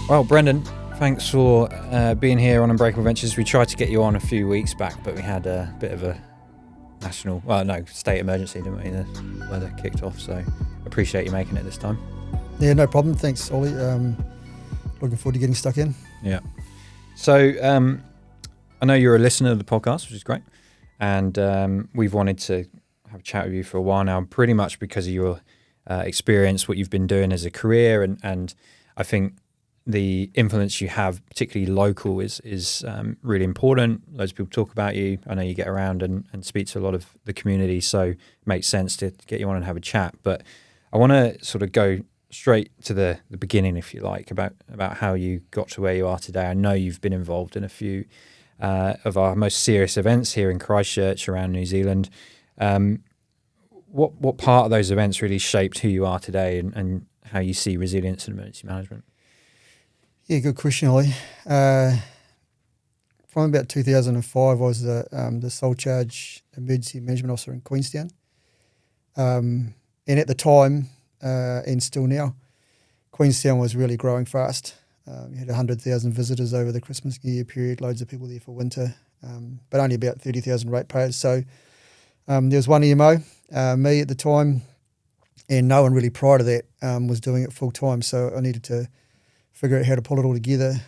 Well, Brenden, thanks for being here on Unbreakable Ventures. We tried to get you on a few weeks back, but we had a bit of a state emergency, didn't we? The weather kicked off, so appreciate you making it this time. Yeah, no problem. Thanks, Ollie. Looking forward to getting stuck in. Yeah. So I know you're a listener of the podcast, which is great. And we've wanted to have a chat with you for a while now, pretty much because of your experience, what you've been doing as a career. And I think the influence you have, particularly local, is really important. Loads of people talk about you. I know you get around and speak to a lot of the community, so it makes sense to get you on and have a chat. But I want to sort of go straight to the beginning, if you like, about how you got to where you are today. I know you've been involved in a few of our most serious events here in Christchurch around New Zealand. What part of those events really shaped who you are today and how you see resilience and emergency management? Yeah, good question, Ollie. From about 2005, I was the sole charge emergency management officer in Queenstown. And at the time, and still now, Queenstown was really growing fast. We had 100,000 visitors over the Christmas New Year period, loads of people there for winter, but only about 30,000 ratepayers. So there was one EMO, me at the time, and no one really prior to that was doing it full time. So I needed to figure out how to pull it all together.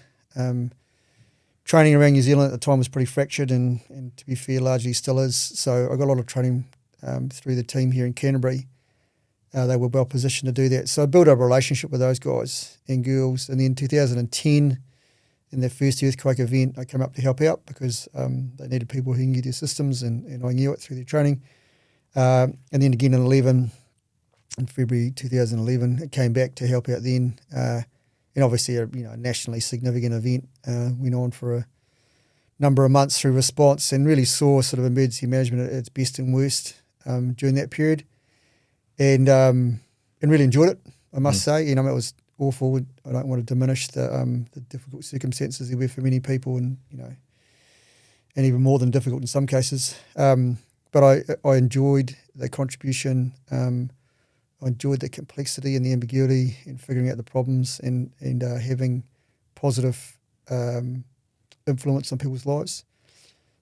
Training around New Zealand at the time was pretty fractured and to be fair, largely still is. So I got a lot of training through the team here in Canterbury. They were well positioned to do that. So I built up a relationship with those guys and girls. And then 2010, in their first earthquake event, I came up to help out because they needed people who can get their systems, and I knew it through their training. And then again in February 2011, it came back to help out then. And obviously a nationally significant event went on for a number of months through response, and really saw sort of emergency management at its best and worst during that period. And really enjoyed it, I must say. It was awful. I don't want to diminish the difficult circumstances there were for many people, and even more than difficult in some cases. But I enjoyed the contribution. I enjoyed the complexity and the ambiguity in figuring out the problems and having positive influence on people's lives.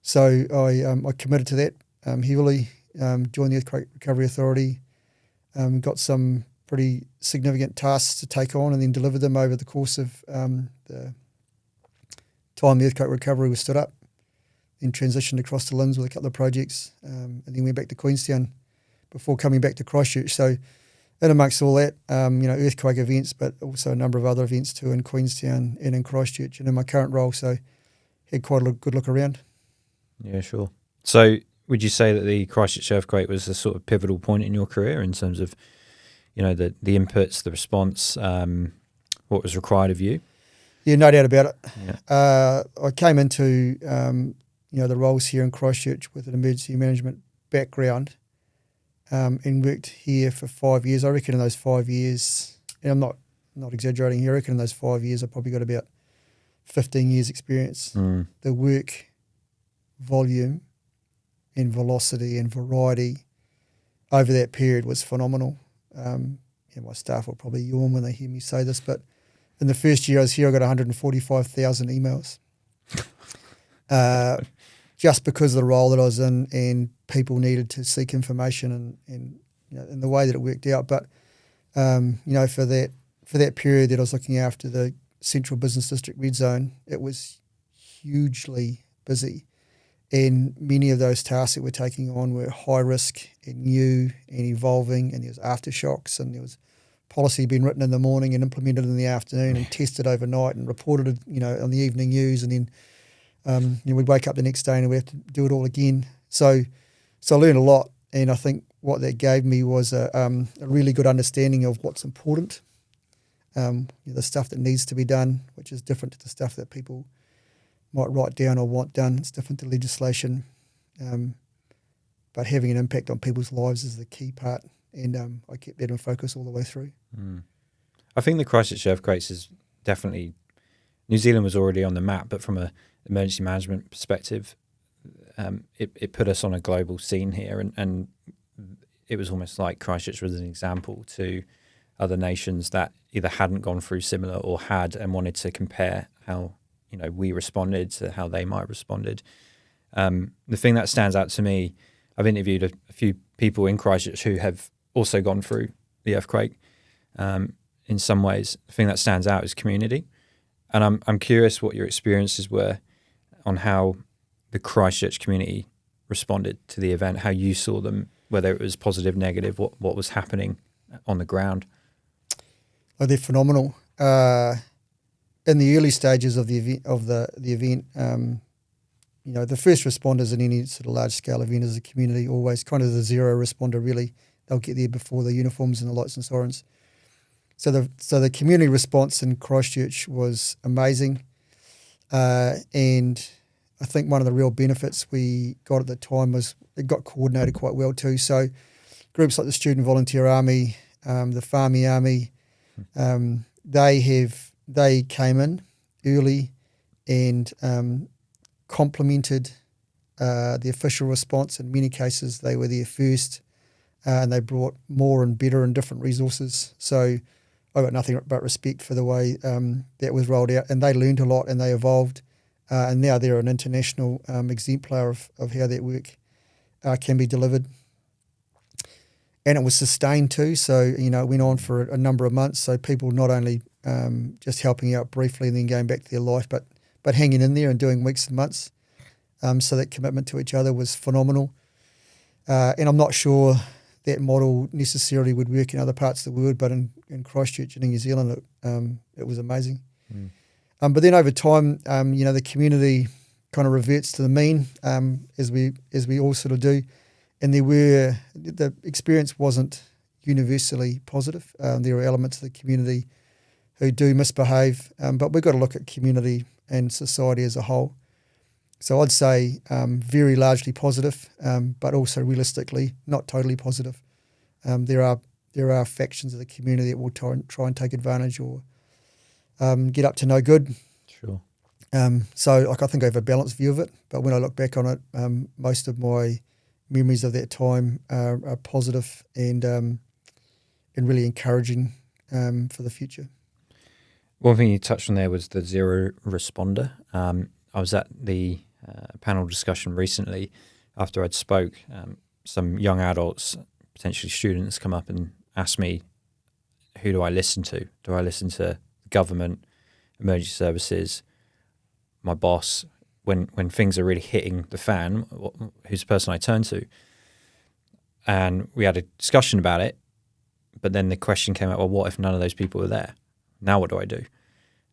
So I committed to that heavily. Joined the Earthquake Recovery Authority. Got some pretty significant tasks to take on and then delivered them over the course of the time the earthquake recovery was stood up. Then transitioned across to Linz with a couple of projects, and then went back to Queenstown before coming back to Christchurch. So in amongst all that, earthquake events, but also a number of other events too in Queenstown and in Christchurch and in my current role. So had quite a good look around. Yeah, sure. So would you say that the Christchurch earthquake was a sort of pivotal point in your career in terms of, the inputs, the response, what was required of you? Yeah, no doubt about it. Yeah. I came into, the roles here in Christchurch with an emergency management background and worked here for 5 years. I reckon in those 5 years, and I'm not exaggerating here, I reckon in those 5 years I probably got about 15 years experience. The work volume and velocity and variety over that period was phenomenal. My staff will probably yawn when they hear me say this, but in the first year I was here, I got 145,000 emails. Just because of the role that I was in, and people needed to seek information and the way that it worked out. But for that period that I was looking after the Central Business District Red Zone, it was hugely busy. And many of those tasks that we're taking on were high risk and new and evolving, and there was aftershocks, and there was policy being written in the morning and implemented in the afternoon and tested overnight and reported, on the evening news, and then we'd wake up the next day and we have to do it all again. So I learned a lot, and I think what that gave me was a really good understanding of what's important, the stuff that needs to be done, which is different to the stuff that people might write down or want done. It's different to legislation, but having an impact on people's lives is the key part, and I kept that in focus all the way through. I think the Christchurch earthquakes is definitely, New Zealand was already on the map, but from a emergency management perspective, it put us on a global scene here, and it was almost like Christchurch was an example to other nations that either hadn't gone through similar or had, and wanted to compare how we responded to how they might have responded. The thing that stands out to me, I've interviewed a few people in Christchurch who have also gone through the earthquake. In some ways, the thing that stands out is community, and I'm curious what your experiences were on how the Christchurch community responded to the event, how you saw them, whether it was positive, negative, what was happening on the ground. Oh, they're phenomenal. In the early stages of the event, the first responders in any sort of large scale event is the community, always kind of the zero responder. Really, they'll get there before the uniforms and the lights and sirens. So the community response in Christchurch was amazing, and I think one of the real benefits we got at the time was it got coordinated quite well too. So groups like the Student Volunteer Army, the Farmy Army, they came in early and complemented the official response. In many cases, they were there first, and they brought more and better and different resources. So I got nothing but respect for the way that was rolled out, and they learned a lot and they evolved, and now they're an international exemplar of how that work can be delivered. And it was sustained too, so it went on for a number of months. So people not only just helping out briefly and then going back to their life, but hanging in there and doing weeks and months. So that commitment to each other was phenomenal. And I'm not sure that model necessarily would work in other parts of the world, but in Christchurch and in New Zealand, it was amazing. But then over time, the community kind of reverts to the mean, as we all sort of do. And the experience wasn't universally positive. There are elements of the community who do misbehave, but we've got to look at community and society as a whole. So I'd say very largely positive, but also realistically not totally positive. There are factions of the community that will try and take advantage or get up to no good. Sure. So I think I have a balanced view of it, but when I look back on it, most of my memories of that time are positive and really encouraging for the future. One thing you touched on there was the zero responder. I was at the panel discussion recently after I'd spoke. Some young adults, potentially students, come up and ask me, who do I listen to? Do I listen to government, emergency services, my boss? When things are really hitting the fan, who's the person I turn to? And we had a discussion about it, but then the question came out, well, what if none of those people are there? Now what do I do?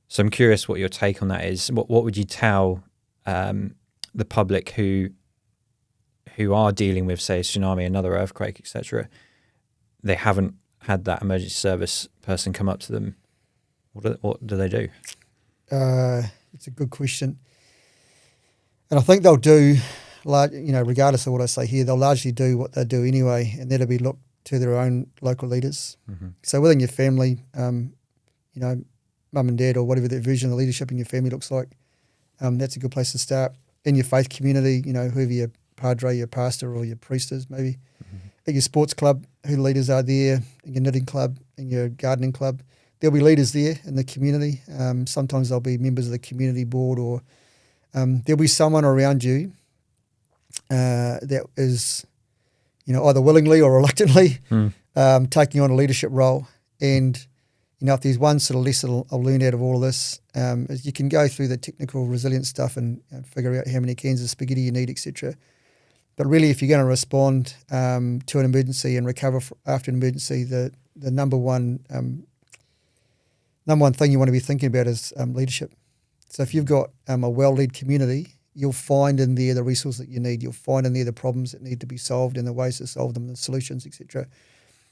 So I'm curious what your take on that is. What would you tell the public who are dealing with, say, a tsunami, another earthquake, etc.? They haven't had that emergency service person come up to them. What do they do? It's a good question. And I think they'll do, regardless of what I say here, they'll largely do what they do anyway, and that'll be look to their own local leaders. Mm-hmm. So within your family, mum and dad or whatever that version of leadership in your family looks like, that's a good place to start. In your faith community, whoever your padre, your pastor or your priest is maybe. Mm-hmm. At your sports club, who the leaders are there, in your knitting club, in your gardening club, there'll be leaders there in the community. Sometimes they'll be members of the community board or there'll be someone around you that is, either willingly or reluctantly taking on a leadership role. And, if there's one sort of lesson I've learned out of all of this, is you can go through the technical resilience stuff and figure out how many cans of spaghetti you need, etc. But really, if you're going to respond to an emergency and recover after an emergency, the number one thing you want to be thinking about is leadership. So if you've got a well-led community, you'll find in there the resources that you need. You'll find in there the problems that need to be solved and the ways to solve them, the solutions, etc.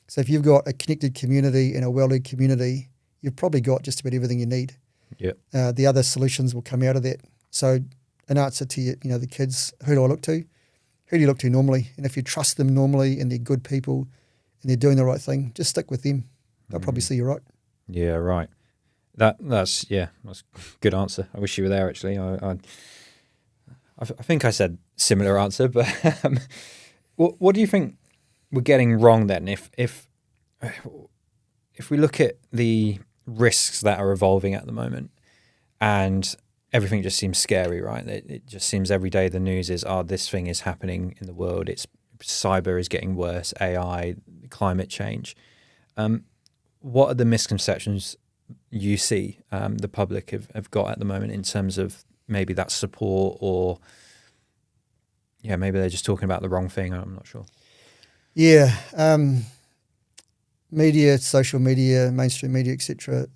So if you've got a connected community and a well-led community, you've probably got just about everything you need. Yep. The other solutions will come out of that. So an answer to the kids, who do I look to? Who do you look to normally? And if you trust them normally and they're good people and they're doing the right thing, just stick with them. They'll probably see you right. Yeah, right. That's a good answer. I wish you were there, actually. I think I said similar answer, but what do you think we're getting wrong then? If if we look at the risks that are evolving at the moment, and everything just seems scary, right? It just seems every day the news is, this thing is happening in the world. It's cyber is getting worse, AI, climate change. What are the misconceptions you see the public have got at the moment in terms of maybe that support, or maybe they're just talking about the wrong thing? I'm not sure. Yeah. Media, social media, mainstream media, etc.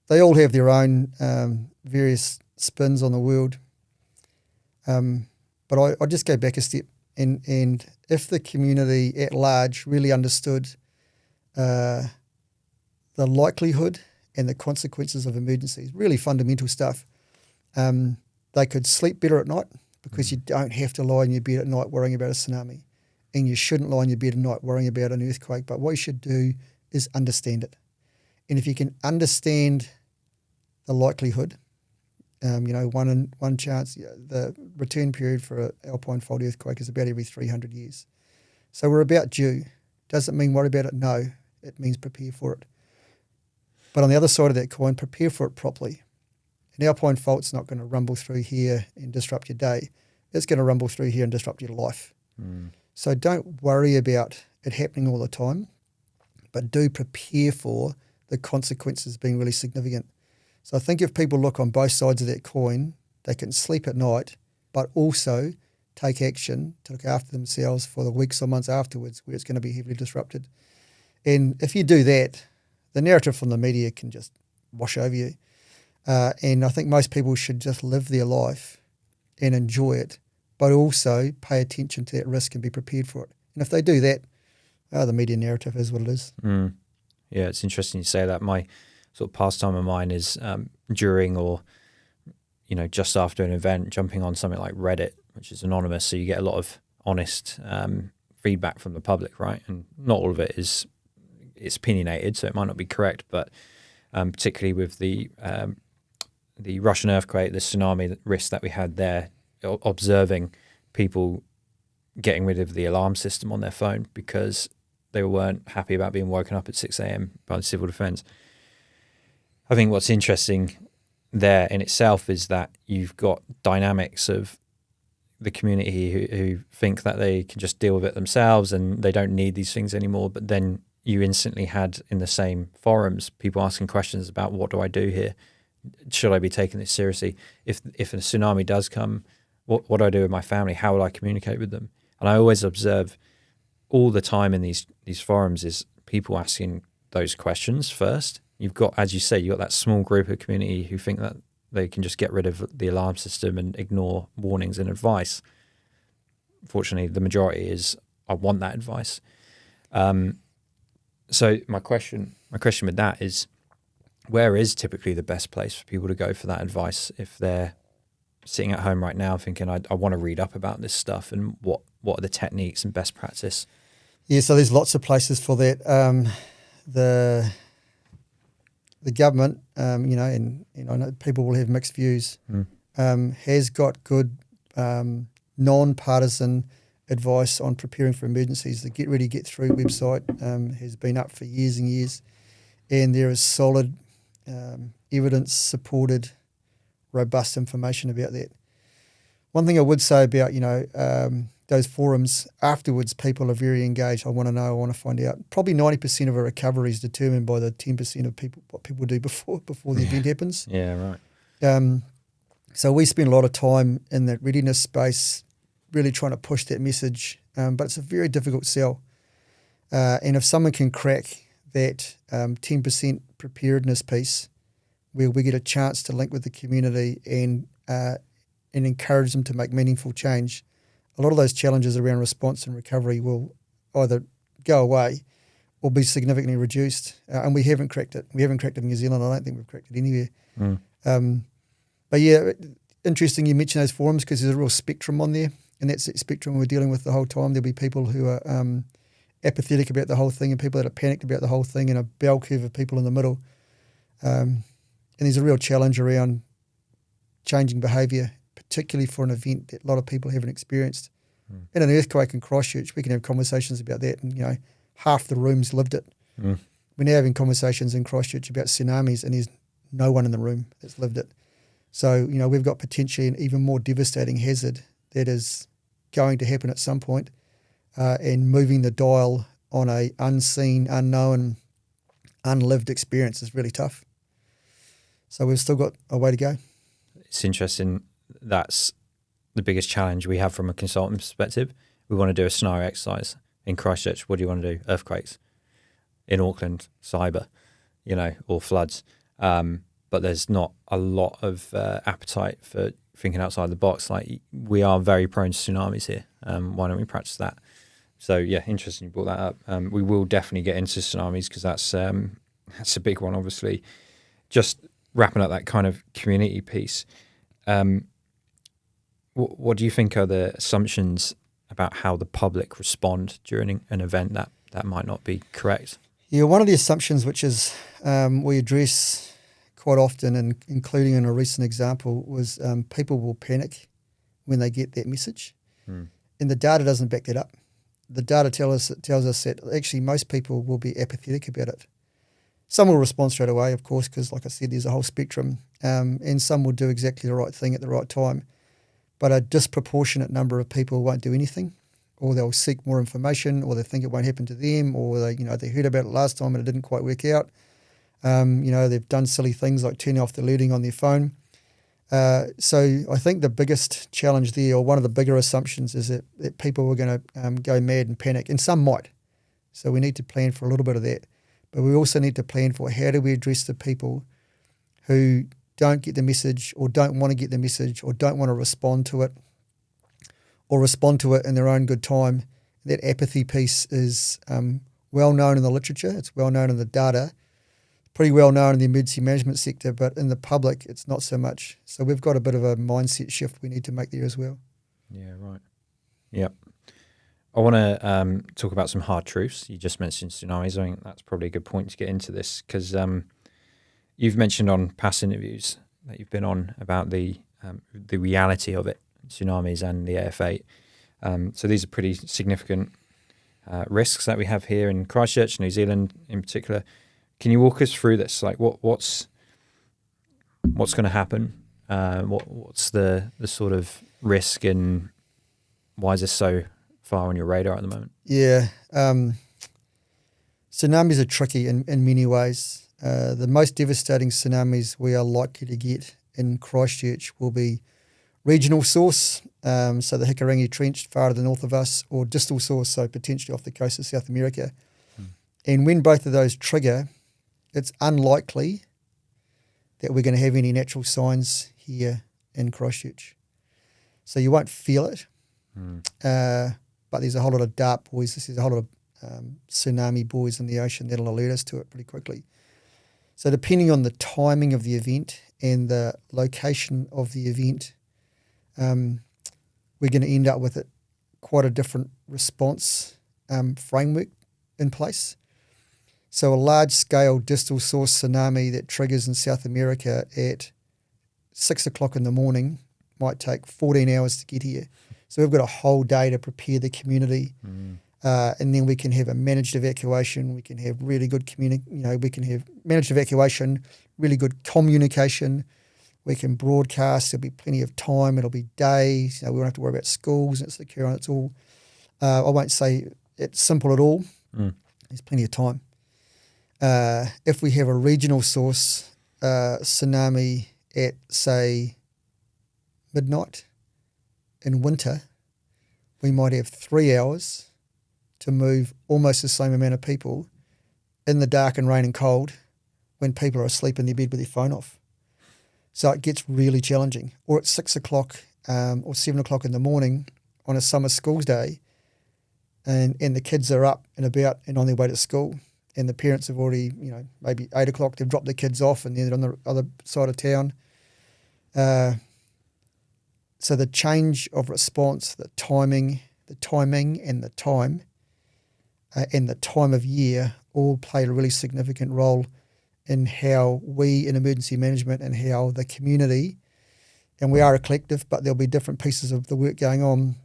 They all have their own various spins on the world. But I just go back a step, and if the community at large really understood the likelihood and the consequences of emergencies, really fundamental stuff, they could sleep better at night, because you don't have to lie in your bed at night worrying about a tsunami, and you shouldn't lie in your bed at night worrying about an earthquake. But what you should do is understand it. And if you can understand the likelihood, one chance, the return period for an alpine fault earthquake is about every 300 years. So we're about due. Does it mean worry about it? No. It means prepare for it. But on the other side of that coin, prepare for it properly. An alpine fault's not going to rumble through here and disrupt your day. It's going to rumble through here and disrupt your life. So don't worry about it happening all the time, but do prepare for the consequences being really significant. So I think if people look on both sides of that coin, they can sleep at night, but also take action to look after themselves for the weeks or months afterwards where it's going to be heavily disrupted. And if you do that, the narrative from the media can just wash over you. And I think most people should just live their life and enjoy it, but also pay attention to that risk and be prepared for it. And if they do that, the media narrative is what it is. Yeah, it's interesting you say that. My sort of pastime of mine is during or, just after an event, jumping on something like Reddit, which is anonymous. So you get a lot of honest feedback from the public, right? And not all of it it's opinionated, so it might not be correct, but particularly with the Russian earthquake, the tsunami risk that we had there, observing people getting rid of the alarm system on their phone because they weren't happy about being woken up at 6 a.m. by the civil defence. I think what's interesting there in itself is that you've got dynamics of the community who think that they can just deal with it themselves and they don't need these things anymore. But then you instantly had in the same forums people asking questions about, what do I do here? Should I be taking this seriously? If a tsunami does come, what do I do with my family? How will I communicate with them? And I always observe all the time in these forums is people asking those questions first. You've got, as you say, you've got that small group of community who think that they can just get rid of the alarm system and ignore warnings and advice. Fortunately, the majority is, I want that advice. So my question with that is, where is typically the best place for people to go for that advice if they're sitting at home right now thinking, I want to read up about this stuff, and what are the techniques and best practice? Yeah, so there's lots of places for that. The government, and I know people will have mixed views, has got good non-partisan advice on preparing for emergencies. The Get Ready, Get Through website has been up for years and years, and there is solid evidence-supported, robust information about that. One thing I would say about, those forums, afterwards people are very engaged. I want to know, I want to find out. Probably 90% of a recovery is determined by the 10% of people, what people do before the event happens. Yeah, right. So we spend a lot of time in that readiness space, really trying to push that message, but it's a very difficult sell. And if someone can crack that 10% preparedness piece, where we get a chance to link with the community and encourage them to make meaningful change, a lot of those challenges around response and recovery will either go away or be significantly reduced. And we haven't cracked it. We haven't cracked it in New Zealand. I don't think we've cracked it anywhere. But yeah, interesting you mention those forums, because there's a real spectrum on there, and that's the spectrum we're dealing with the whole time. There'll be people who are apathetic about the whole thing and people that are panicked about the whole thing, and a bell curve of people in the middle. And there's a real challenge around changing behaviour, particularly for an event that a lot of people haven't experienced. In an earthquake in Christchurch, we can have conversations about that, and half the rooms lived it. We're now having conversations in Christchurch about tsunamis, and there's no one in the room that's lived it. So, we've got potentially an even more devastating hazard that is going to happen at some point, and moving the dial on a unseen, unknown, unlived experience is really tough. So we've still got a way to go. It's interesting. That's the biggest challenge we have from a consultant perspective. We want to do a scenario exercise in Christchurch. What do you want to do? Earthquakes. In Auckland, cyber, or floods. But there's not a lot of appetite for thinking outside the box. Like, we are very prone to tsunamis here. Why don't we practice that? So yeah, interesting you brought that up. We will definitely get into tsunamis because that's a big one, obviously. Just wrapping up that kind of community piece. What do you think are the assumptions about how the public respond during an event that might not be correct? Yeah, one of the assumptions which is we address quite often, and including in a recent example, was people will panic when they get that message. And the data doesn't back that up. The data tells us that actually most people will be apathetic about it. Some will respond straight away, of course, because like I said, there's a whole spectrum, and some will do exactly the right thing at the right time. But a disproportionate number of people won't do anything, or they'll seek more information, or they think it won't happen to them, or they heard about it last time and it didn't quite work out. They've done silly things like turning off the alerting on their phone. So I think the biggest challenge there, or one of the bigger assumptions, is that people are going to go mad and panic, and some might. So we need to plan for a little bit of that. But we also need to plan for how do we address the people who don't get the message, or don't want to get the message, or don't want to respond to it, or respond to it in their own good time. That apathy piece is well known in the literature. It's well known in the data. Pretty well known in the emergency management sector, but in the public, it's not so much. So we've got a bit of a mindset shift we need to make there as well. Yeah, right. Yep. I want to talk about some hard truths. You just mentioned tsunamis. I think that's probably a good point to get into this, because you've mentioned on past interviews that you've been on about the reality of it, tsunamis and the AF8. So these are pretty significant risks that we have here in Christchurch, New Zealand in particular. Can you walk us through this? Like, what's going to happen? What's the sort of risk, and why is this so far on your radar at the moment? Yeah, tsunamis are tricky in many ways. The most devastating tsunamis we are likely to get in Christchurch will be regional source, so the Hikarangi Trench far to the north of us, or distal source, so potentially off the coast of South America. And when both of those trigger, it's unlikely that we're going to have any natural signs here in Christchurch. So you won't feel it, but there's a whole lot of dart buoys. There's a whole lot of tsunami buoys in the ocean that'll alert us to it pretty quickly. So depending on the timing of the event and the location of the event, we're going to end up with quite a different response framework in place. So a large-scale distal source tsunami that triggers in South America at 6 o'clock in the morning might take 14 hours to get here. So we've got a whole day to prepare the community, and then we can have a managed evacuation. We can have really good we can have managed evacuation, really good communication. We can broadcast. There'll be plenty of time. It'll be days. We won't have to worry about schools. It's secure, and it's all. I won't say it's simple at all. There's plenty of time. If we have a regional source tsunami at, say, midnight in winter, we might have 3 hours to move almost the same amount of people in the dark and rain and cold when people are asleep in their bed with their phone off. So it gets really challenging. Or at 6 o'clock or 7 o'clock in the morning on a summer schools day, and the kids are up and about and on their way to school, and the parents have already, maybe 8 o'clock, they've dropped the kids off and they're on the other side of town. So the change of response, the timing and the time of year all play a really significant role in how we in emergency management and how the community, and we are a collective, but there'll be different pieces of the work going on,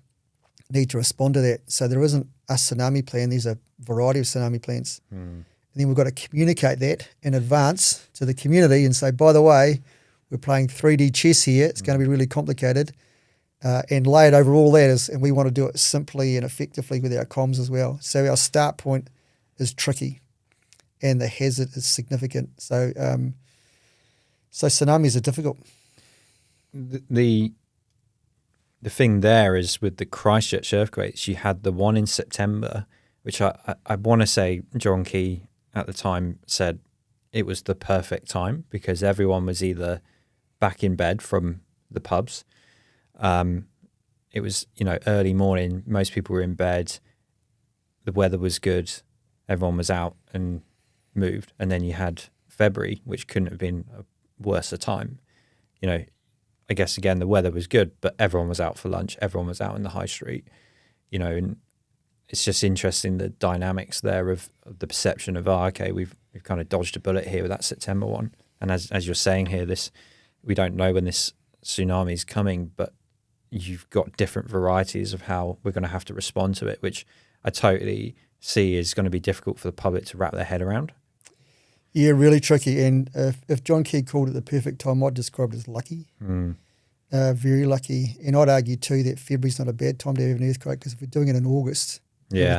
need to respond to that. So there isn't a tsunami plan. There's a variety of tsunami plans. And then we've got to communicate that in advance to the community and say, by the way, we're playing 3D chess here. It's going to be really complicated. And layered over all that is, and we want to do it simply and effectively with our comms as well. So our start point is tricky and the hazard is significant. So tsunamis are difficult. The thing there is with the Christchurch earthquakes, you had the one in September, which I want to say John Key at the time said it was the perfect time because everyone was either back in bed from the pubs. It was, early morning. Most people were in bed. The weather was good. Everyone was out and moved. And then you had February, which couldn't have been a worse a time. I guess, again, the weather was good, but everyone was out for lunch. Everyone was out in the high street, and it's just interesting the dynamics there of the perception of, okay, we've kind of dodged a bullet here with that September one. And as you're saying here, we don't know when this tsunami is coming, but you've got different varieties of how we're going to have to respond to it, which I totally see is going to be difficult for the public to wrap their head around. Yeah, really tricky. And if John Key called it the perfect time, I'd describe it as lucky. Very lucky. And I'd argue too that February's not a bad time to have an earthquake because if we're doing it in August,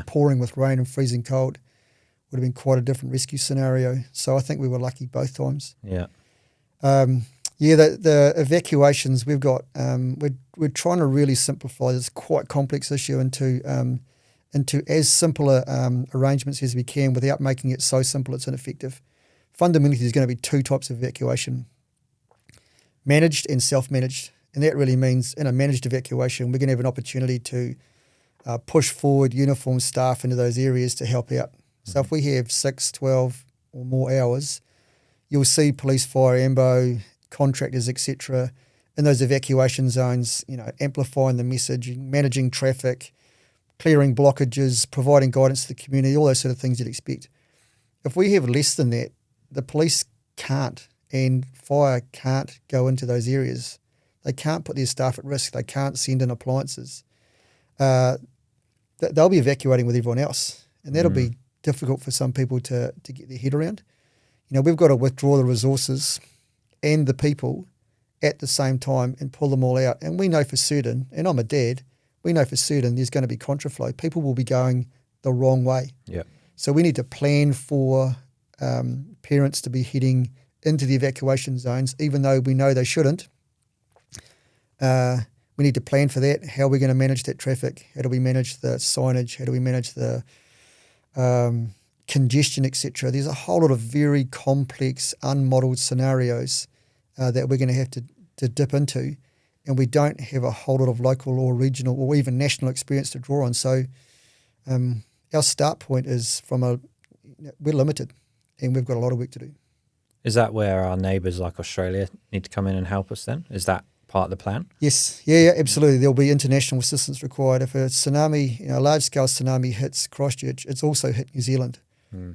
pouring with rain and freezing cold, would have been quite a different rescue scenario. So I think we were lucky both times. Yeah. The evacuations we've got, we're trying to really simplify this quite complex issue into as simpler arrangements as we can without making it so simple it's ineffective. Fundamentally, there's going to be two types of evacuation, managed and self-managed. And that really means in a managed evacuation, we're going to have an opportunity to push forward uniformed staff into those areas to help out. So if we have 6, 12 or more hours, you'll see police, fire, AMBO, contractors, etc., in those evacuation zones, amplifying the message, managing traffic, clearing blockages, providing guidance to the community, all those sort of things you'd expect. If we have less than that, the police can't and fire can't go into those areas. They can't put their staff at risk. They can't send in appliances. They'll be evacuating with everyone else, and that'll be difficult for some people to get their head around. We've got to withdraw the resources and the people at the same time and pull them all out. And we know for certain, and I'm a dad, we know for certain there's going to be contraflow. People will be going the wrong way. Yeah. So we need to plan for parents to be heading into the evacuation zones, even though we know they shouldn't. We need to plan for that. How are we going to manage that traffic? How do we manage the signage? How do we manage the congestion, etc.? There's a whole lot of very complex, unmodelled scenarios that we're going to have to dip into, and we don't have a whole lot of local or regional or even national experience to draw on. So our start point is we're limited, and we've got a lot of work to do. Is that where our neighbours like Australia need to come in and help us then? Is that part of the plan? Yes. Yeah, absolutely. There'll be international assistance required. If a tsunami, a large-scale tsunami hits Christchurch, it's also hit New Zealand.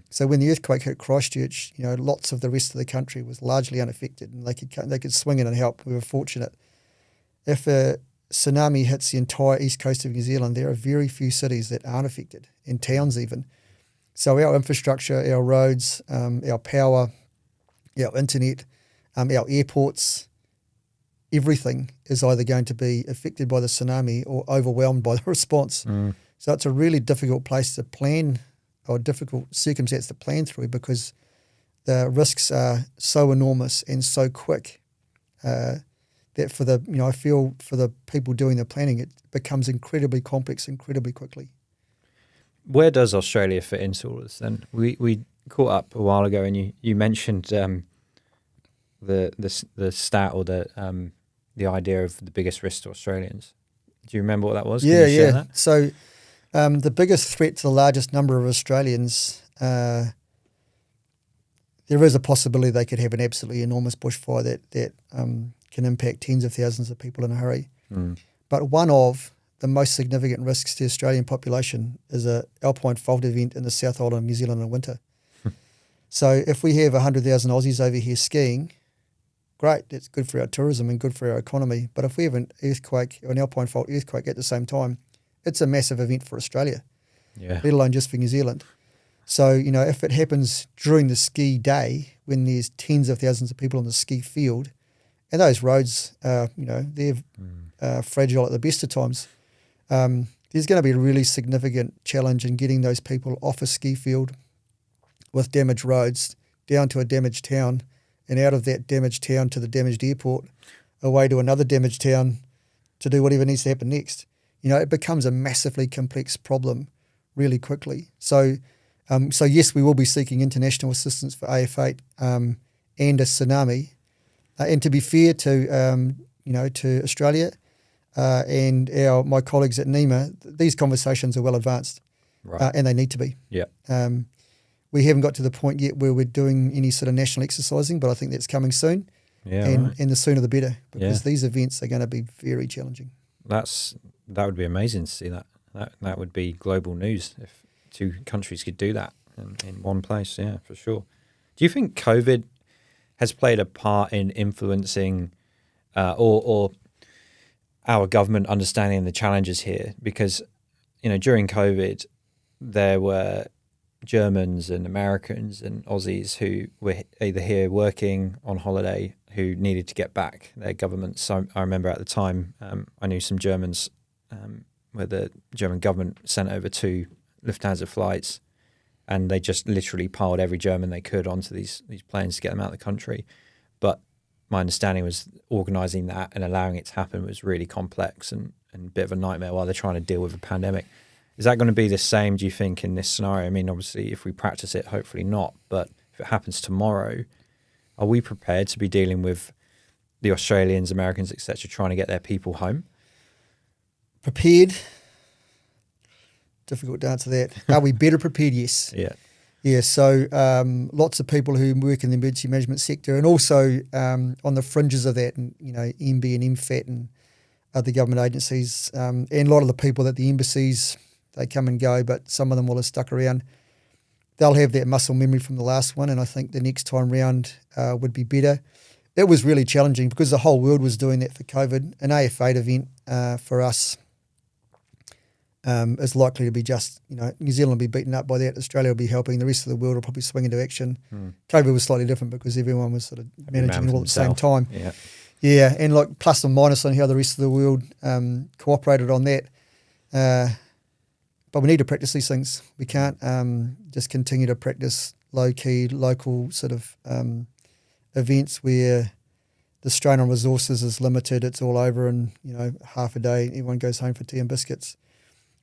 So when the earthquake hit Christchurch, lots of the rest of the country was largely unaffected, and they could swing in and help. We were fortunate. If a tsunami hits the entire east coast of New Zealand, there are very few cities that aren't affected, and towns even. So our infrastructure, our roads, our power, our internet, our airports, everything is either going to be affected by the tsunami or overwhelmed by the response. So it's a really difficult place to plan, or difficult circumstance to plan through, because the risks are so enormous and so quick that I feel for the people doing the planning, it becomes incredibly complex incredibly quickly. Where does Australia fit into all this then? We caught up a while ago, and you mentioned the stat or the idea of the biggest risk to Australians. Do you remember what that was? Can you share that? So the biggest threat to the largest number of Australians, there is a possibility they could have an absolutely enormous bushfire that can impact tens of thousands of people in a hurry. But one of the most significant risks to the Australian population is a alpine fault event in the South Island of New Zealand in winter. So if we have 100,000 Aussies over here skiing, great, that's good for our tourism and good for our economy. But if we have an earthquake, or an alpine fault earthquake at the same time, it's a massive event for Australia, let alone just for New Zealand. So, if it happens during the ski day when there's tens of thousands of people on the ski field, and those roads, they're fragile at the best of times, there's going to be a really significant challenge in getting those people off a ski field with damaged roads down to a damaged town, and out of that damaged town to the damaged airport, away to another damaged town to do whatever needs to happen next. It becomes a massively complex problem really quickly. So yes, we will be seeking international assistance for AF8 and a tsunami. And to be fair to Australia and my colleagues at NEMA, these conversations are well advanced, right. And they need to be. Yeah. We haven't got to the point yet where we're doing any sort of national exercising, but I think that's coming soon. Yeah, and, right. and the sooner the better, because these events are going to be very challenging. That would be amazing to see that. That would be global news if two countries could do that in one place. Yeah, for sure. Do you think COVID has played a part in influencing or our government understanding the challenges here? Because, during COVID, there were Germans and Americans and Aussies who were either here working on holiday who needed to get back their governments. So I remember at the time I knew some Germans where the German government sent over 2 Lufthansa flights, and they just literally piled every German they could onto these planes to get them out of the country. But my understanding was organising that and allowing it to happen was really complex and a bit of a nightmare while they're trying to deal with a pandemic. Is that going to be the same, do you think, in this scenario? I mean, obviously, if we practice it, hopefully not. But if it happens tomorrow, are we prepared to be dealing with the Australians, Americans, etc., trying to get their people home? Prepared? Difficult to answer that. Are we better prepared? Yes. Yeah. Yeah, so lots of people who work in the emergency management sector, and also on the fringes of that, and MB and MFAT and other government agencies, and a lot of the people at the embassies, they come and go, but some of them will have stuck around. They'll have that muscle memory from the last one, and I think the next time round would be better. It was really challenging because the whole world was doing that for COVID. An AF8 event for us is likely to be just, New Zealand will be beaten up by that, Australia will be helping, the rest of the world will probably swing into action. COVID was slightly different because everyone was sort of managing it all at the same time. Yeah, and like plus and minus on how the rest of the world cooperated on that. But we need to practice these things. We can't just continue to practice low-key, local sort of events where the strain on resources is limited, it's all over in, half a day, everyone goes home for tea and biscuits.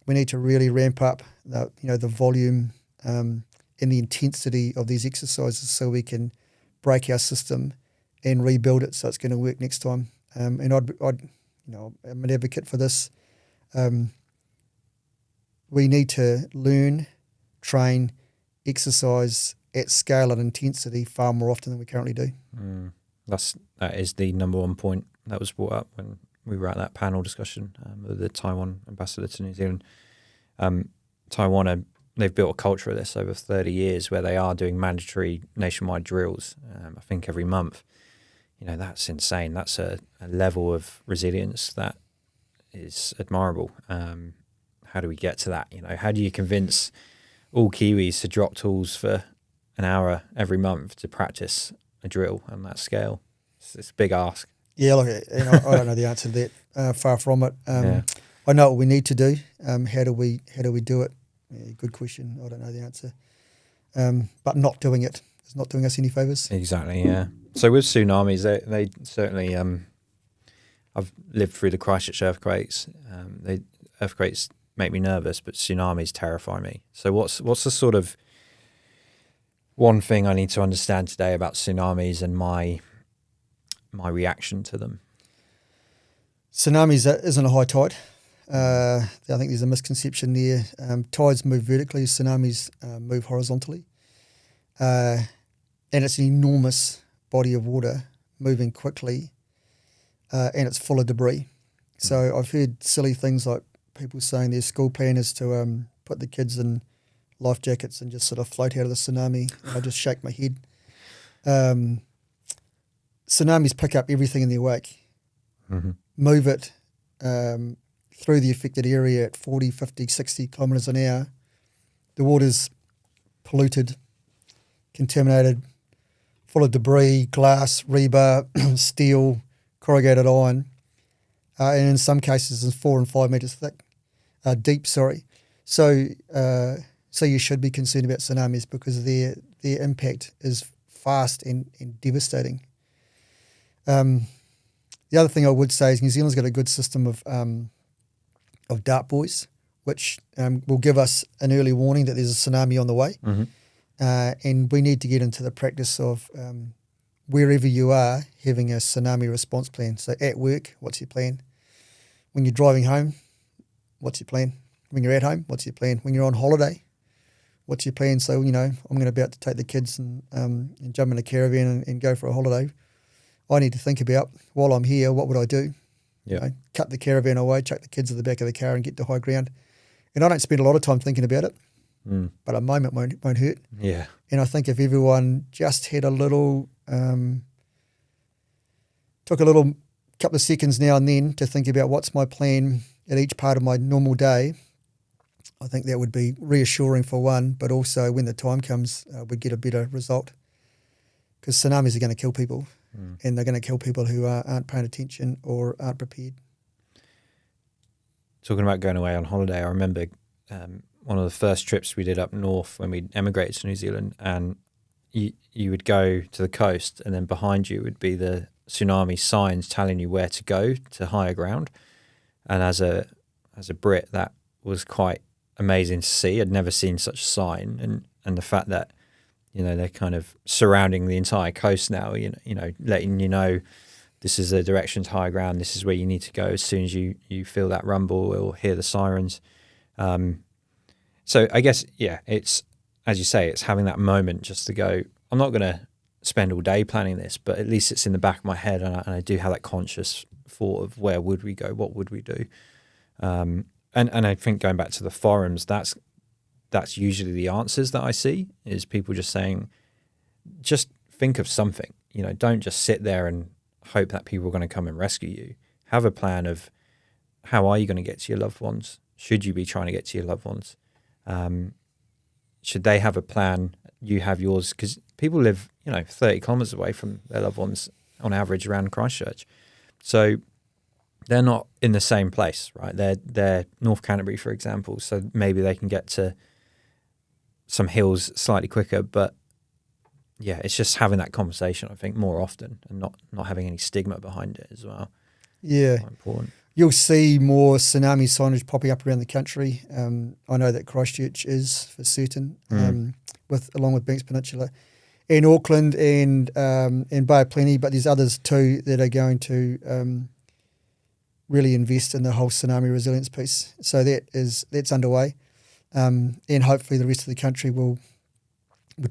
We need to really ramp up the volume and the intensity of these exercises so we can break our system and rebuild it so it's going to work next time. And I'm an advocate for this. We need to learn, train, exercise at scale and intensity far more often than we currently do. That is the number one point that was brought up when we were at that panel discussion with the Taiwan ambassador to New Zealand. Taiwan, they've built a culture of this over 30 years where they are doing mandatory nationwide drills, I think every month. That's insane. That's a level of resilience that is admirable. How do we get to that? How do you convince all Kiwis to drop tools for an hour every month to practice a drill on that scale? It's a big ask. Yeah, look, I don't know the answer to that. Far from it. I know what we need to do. How do we do it? Yeah, good question. I don't know the answer. But not doing it is not doing us any favours. Exactly. Yeah. So with tsunamis, they certainly. I've lived through the Christchurch earthquakes. Earthquakes make me nervous, but tsunamis terrify me. So what's the sort of one thing I need to understand today about tsunamis and my reaction to them? Tsunamis isn't a high tide. I think there's a misconception there. Tides move vertically, tsunamis move horizontally. And it's an enormous body of water moving quickly, and it's full of debris. So I've heard silly things like people saying their school plan is to put the kids in life jackets and just sort of float out of the tsunami. And I just shake my head. Tsunamis pick up everything in their wake, move it through the affected area at 40, 50, 60 kilometres an hour. The water's polluted, contaminated, full of debris, glass, rebar, steel, corrugated iron, and in some cases is 4 and 5 metres deep. So you should be concerned about tsunamis because their impact is fast and devastating. The other thing I would say is New Zealand's got a good system of dart buoys, which will give us an early warning that there's a tsunami on the way. Mm-hmm. And we need to get into the practice of wherever you are having a tsunami response plan. So at work, what's your plan? When you're driving home, what's your plan? When you're at home, what's your plan? When you're on holiday, what's your plan? So, I'm about to take the kids and jump in a caravan and go for a holiday. I need to think about, while I'm here, what would I do? Yeah. Cut the caravan away, chuck the kids at the back of the car and get to high ground. And I don't spend a lot of time thinking about it, but a moment won't hurt. Yeah. And I think if everyone just had a little, took a little couple of seconds now and then to think about what's my plan at each part of my normal day, I think that would be reassuring for one, but also when the time comes, we'd get a better result. Because tsunamis are going to kill people, and they're going to kill people who aren't paying attention or aren't prepared. Talking about going away on holiday, I remember one of the first trips we did up north when we emigrated to New Zealand, and you would go to the coast, and then behind you would be the tsunami signs telling you where to go to higher ground. And as a Brit, that was quite amazing to see. I'd never seen such a sign, and the fact that they're kind of surrounding the entire coast now, letting you know this is the direction to higher ground, this is where you need to go as soon as you feel that rumble or hear the sirens. So I guess, it's, as you say, it's having that moment just to go, I'm not going to spend all day planning this, but at least it's in the back of my head, and I do have that conscious thought of where would we go, what would we do. And I think going back to the forums, that's usually the answers that I see, is people just saying, just think of something, don't just sit there and hope that people are going to come and rescue you. Have a plan of how are you going to get to your loved ones? Should you be trying to get to your loved ones? Should they have a plan? You have yours, because people live, 30 kilometres away from their loved ones on average around Christchurch. So they're not in the same place, right? They're North Canterbury, for example, so maybe they can get to some hills slightly quicker, but it's just having that conversation, I think, more often, and not having any stigma behind it as well. Yeah. Quite important. You'll see more tsunami signage popping up around the country. I know that Christchurch is for certain, along with Banks Peninsula, and Auckland and Bay of Plenty, but there's others too that are going to really invest in the whole tsunami resilience piece. So that's underway, and hopefully the rest of the country will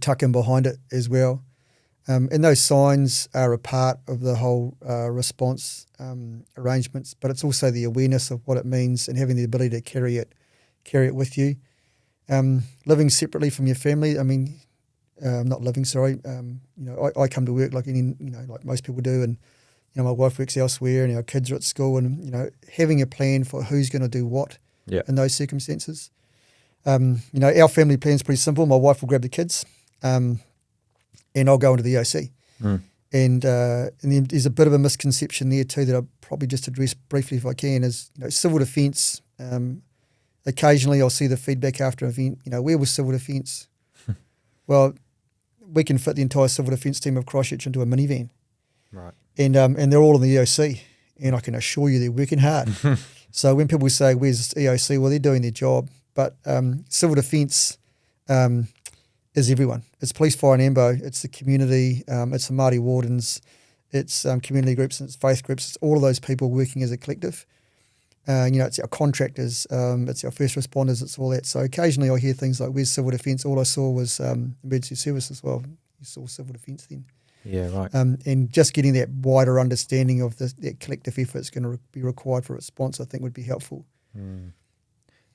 tuck in behind it as well. And those signs are a part of the whole response arrangements, but it's also the awareness of what it means and having the ability to carry it with you. Living separately from your family, not living, sorry. I come to work like most people do, and my wife works elsewhere, and our kids are at school, and having a plan for who's going to do what in those circumstances. Our family plan is pretty simple. My wife will grab the kids, and I'll go into the OC. And then there's a bit of a misconception there too that I'll probably just address briefly if I can, is civil defence. Occasionally I'll see the feedback after an event, where was civil defence? Well, we can fit the entire civil defence team of Christchurch into a minivan. Right. And they're all in the EOC, and I can assure you they're working hard. So when people say, where's EOC? Well, they're doing their job. But civil defence is everyone. It's police, fire and ambo. It's the community. It's the Māori wardens. It's community groups. It's faith groups. It's all of those people working as a collective. It's our contractors. It's our first responders. It's all that. So occasionally I hear things like, where's civil defence? All I saw was emergency services. Well, you saw civil defence then. Yeah, right. And just getting that wider understanding of that collective effort is going to be required for response, I think, would be helpful.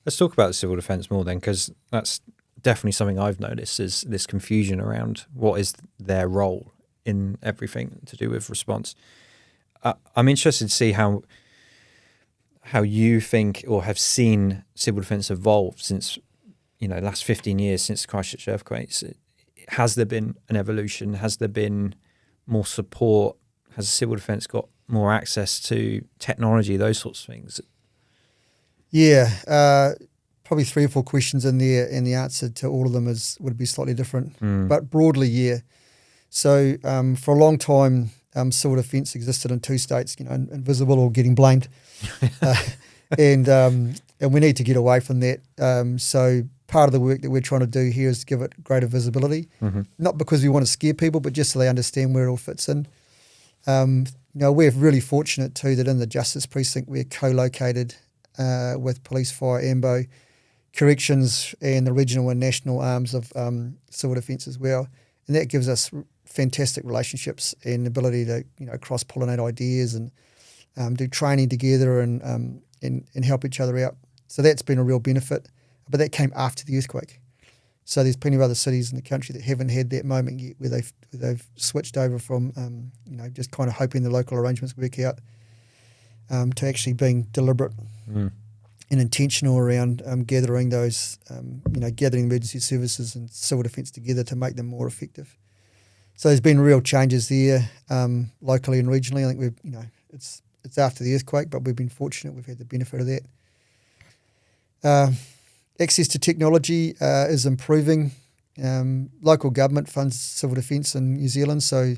Let's talk about the civil defence more then, because that's definitely something I've noticed, is this confusion around what is their role in everything to do with response. I'm interested to see how you think or have seen civil defence evolve since last 15 years since the Christchurch earthquakes, has there been an evolution? Has there been more support? Has the civil defence got more access to technology, those sorts of things? Yeah, probably 3 or 4 questions in there, and the answer to all of them would be slightly different. But broadly, yeah. So for a long time, civil defence existed in 2 states, invisible or getting blamed. And we need to get away from that. So part of the work that we're trying to do here is to give it greater visibility, not because we want to scare people, but just so they understand where it all fits in. We're really fortunate too that in the Justice Precinct we're co-located with Police, Fire, Ambo, Corrections and the regional and national arms of civil defence as well. And that gives us fantastic relationships and ability to cross-pollinate ideas and do training together and help each other out. So that's been a real benefit. But that came after the earthquake. So there's plenty of other cities in the country that haven't had that moment yet where they've switched over from just kind of hoping the local arrangements work out to actually being deliberate and intentional around gathering those gathering emergency services and civil defence together to make them more effective. So there's been real changes there locally and regionally. I think it's after the earthquake, but we've been fortunate. We've had the benefit of that. Access to technology is improving. Local government funds civil defence in New Zealand, so